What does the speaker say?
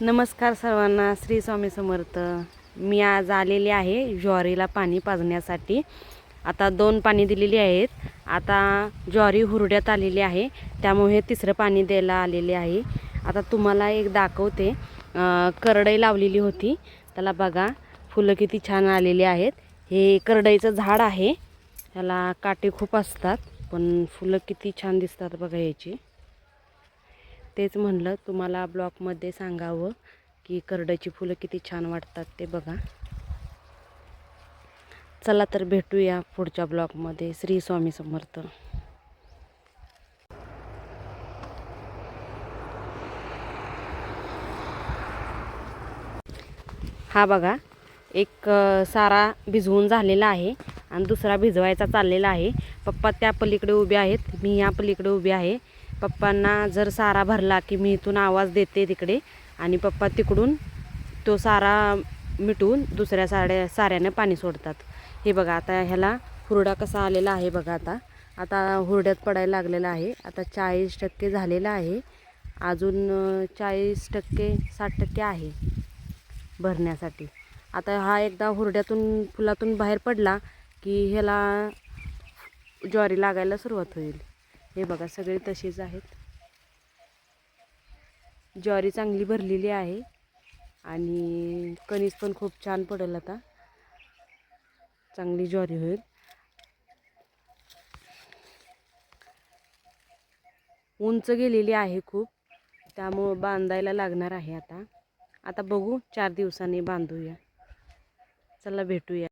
नमस्कार सर्वांना, श्री स्वामी समर्थ। मी आज आलेली आहे ज्वारीला पाणी पाजण्यासाठी। आता 2 पाणी दिलेली आहेत। आता ज्वारी हुरड्यात आलेली आहे, त्यामुळे तिसरं पाणी द्यायला आलेले आहे। आता तुम्हाला एक दाखवते, करडई लावलेली होती, त्याला बघा फुलं किती छान आलेली आहेत। हे करडईचं झाड आहे, त्याला काटे खूप असतात, पण फुलं किती छान दिसतात बघा याची। तेच म्हणलं तुम्हाला ब्लॉगमध्ये सांगावं की करडईची फुलं किती छान वाटतात ते बघा। चला तर भेटूया पुढच्या ब्लॉगमध्ये। श्री स्वामी समर्थ। हा बघा, एक सारा भिजवून झालेला आहे आणि दुसरा भिजवायचा चाललेला आहे। पप्पा त्या पलीकडे उभे आहेत, मी या पलीकडे उभे आहे। पप्पांना जर सारा भरला की मी इथून आवाज देते तिकडे, आणि पप्पा तिकडून तो सारा मिटवून दुसऱ्या साऱ्याने पाणी सोडतात। हे बघा, आता ह्याला हुरडा कसा आलेला आहे बघा। आता हुरड्यात पडायला लागलेला आहे। आता 40% झालेला आहे, अजून 40% 60% आहे भरण्यासाठी। आता हा एकदा हुरड्यातून फुलातून बाहेर पडला की ह्याला ज्वारी लागायला सुरुवात होईल। हे बघा, सगळे तसेच आहेत। ज्वारी चांगली भरलेली आहे आणि कणीस पण खूप छान पडेल। आता चांगली ज्वारी होईल। उंच गेलेली आहे खूप, त्यामुळे बांधायला लागणार आहे। आता बघू, 4 दिवसांनी बांधूया। चला भेटूया।